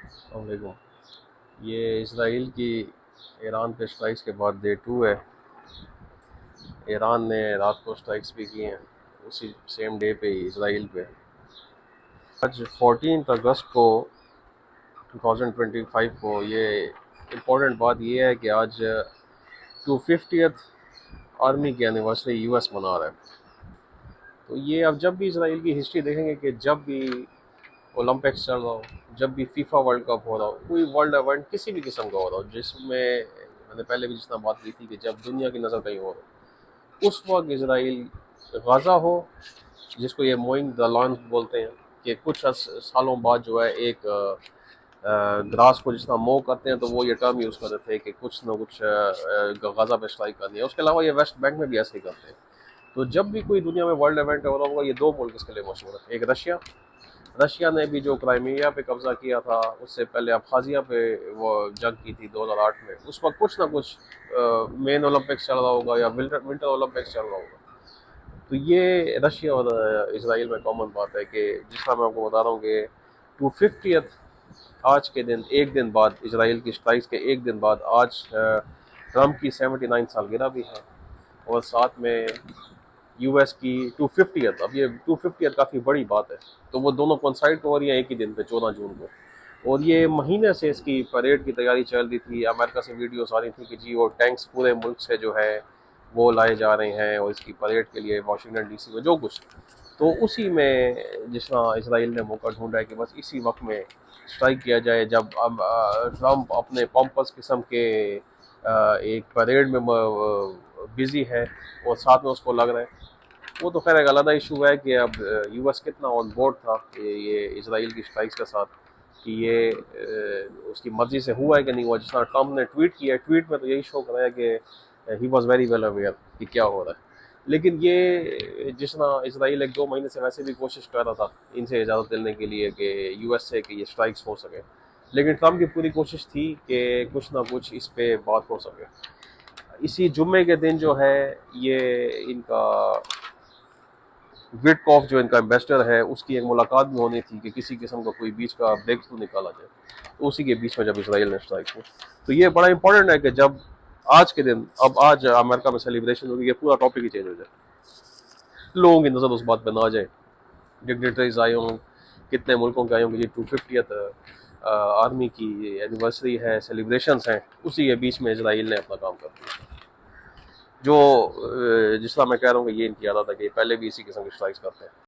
अस्सलामुअलैकुम। ये इसराइल की ईरान पे स्ट्राइक्स के बाद डे 2 है। ईरान ने रात को स्ट्राइक्स भी की हैं, उसी सेम डे पे ही इसराइल पे। आज 14 अगस्त को 2025 को ये इम्पोर्टेंट बात ये है कि आज 250th आर्मी की एनिवर्सरी यूएस मना रहा है। तो ये अब जब भी इसराइल की हिस्ट्री देखेंगे कि जब भी ओलंपिक्स चल रहा हो, जब भी फीफा वर्ल्ड कप हो रहा हो, कोई वर्ल्ड इवेंट किसी भी किस्म का हो रहा हो, जिसमें मैंने पहले भी जिस तरह बात की थी कि जब दुनिया की नज़र कहीं हो रहा हो, उस वक्त इसराइल गाज़ा हो, जिसको ये मोइंग द लॉन्स बोलते हैं, कि कुछ सालों बाद जो है एक ग्रास को जिस तरह मो करते हैं, तो वो ये टर्म यूज़ करते थे कि कुछ ना कुछ गाज़ा पे स्ट्राइक करनी है। उसके अलावा ये वेस्ट बैंक में भी ऐसे ही करते हैं। तो जब भी कोई दुनिया में वर्ल्ड इवेंट हो रहा होगा, ये दो मुल्क इसके लिए मशहूर है। एक रशिया, रशिया ने भी जो क्राइमिया पे कब्जा किया था, उससे पहले अब्खाजिया पे वो जंग की थी 2008 में। उस वक्त कुछ ना कुछ मेन ओलंपिक्स चल रहा होगा या विंटर ओलंपिक्स चल रहा होगा। तो ये रशिया और इसराइल में कॉमन बात है कि जिस तरह मैं आपको बता रहा हूँ कि 250th आज के दिन, एक दिन बाद, इसराइल की स्ट्राइक्स के एक दिन बाद आज ट्रम्प की 79 सालगिरह भी है, और साथ में यूएस की 250th। अब ये 250th काफ़ी बड़ी बात है, तो वो दोनों कोइंसाइड हो रही हैं एक ही दिन पे, 14 जून को। और ये महीने से इसकी परेड की तैयारी चल रही थी। अमेरिका से वीडियोस आ रही थी कि जी वो टैंक्स पूरे मुल्क से जो है वो लाए जा रहे हैं, और इसकी परेड के लिए वाशिंगटन डीसी में जो कुछ। तो उसी में जिस तरह इसराइल ने मौका ढूंढा है कि बस इसी वक्त में स्ट्राइक किया जाए, जब ट्रम्प अपने पम्पस किस्म के एक परेड में बिजी है, और साथ में उसको लग रहा है। वो तो खैर एक अलग इशू है कि अब यूएस कितना ऑन बोर्ड था कि ये इसराइल की स्ट्राइक्स के साथ, कि ये उसकी मर्जी से हुआ है कि नहीं हुआ। जिस तरह ट्रम्प ने ट्वीट किया, ट्वीट में तो यही शो कर रहा है कि he was very well aware कि क्या हो रहा है। लेकिन ये जिस तरह इसराइल 1-2 महीने से वैसे भी कोशिश कर रहा था इनसे इजाज़त लेने के लिए कि यूएस से कि ये स्ट्राइक्स हो सके, लेकिन ट्रम्प की पूरी कोशिश थी कि कुछ ना कुछ इस पे बात हो सके। इसी जुम्मे के दिन जो है ये इनका विटकॉफ जो इनका एम्बेसडर है, उसकी एक मुलाकात भी होनी थी कि किसी किस्म का कोई बीच का ब्रेक थ्रू निकाला जाए। तो उसी के बीच में जब इसराइल ने स्ट्राइक की, तो ये बड़ा इंपॉर्टेंट है कि जब आज के दिन, अब आज अमेरिका में सेलिब्रेशन होगी, ये पूरा टॉपिक ही चेंज हो जाए, लोगों की नज़र उस बात पर ना आ जाए। डिग्नेटरीज आए हों, कितने मुल्कों के आए होंगे, जी 250th आर्मी की एनिवर्सरी है, सेलिब्रेशंस हैं, उसी के बीच में इसराइल ने अपना काम कर दिया। जो जिस तरह मैं कह रहा हूँ कि ये इनकी आदत है कि पहले भी इसी किस्म की स्ट्राइक्स करते हैं।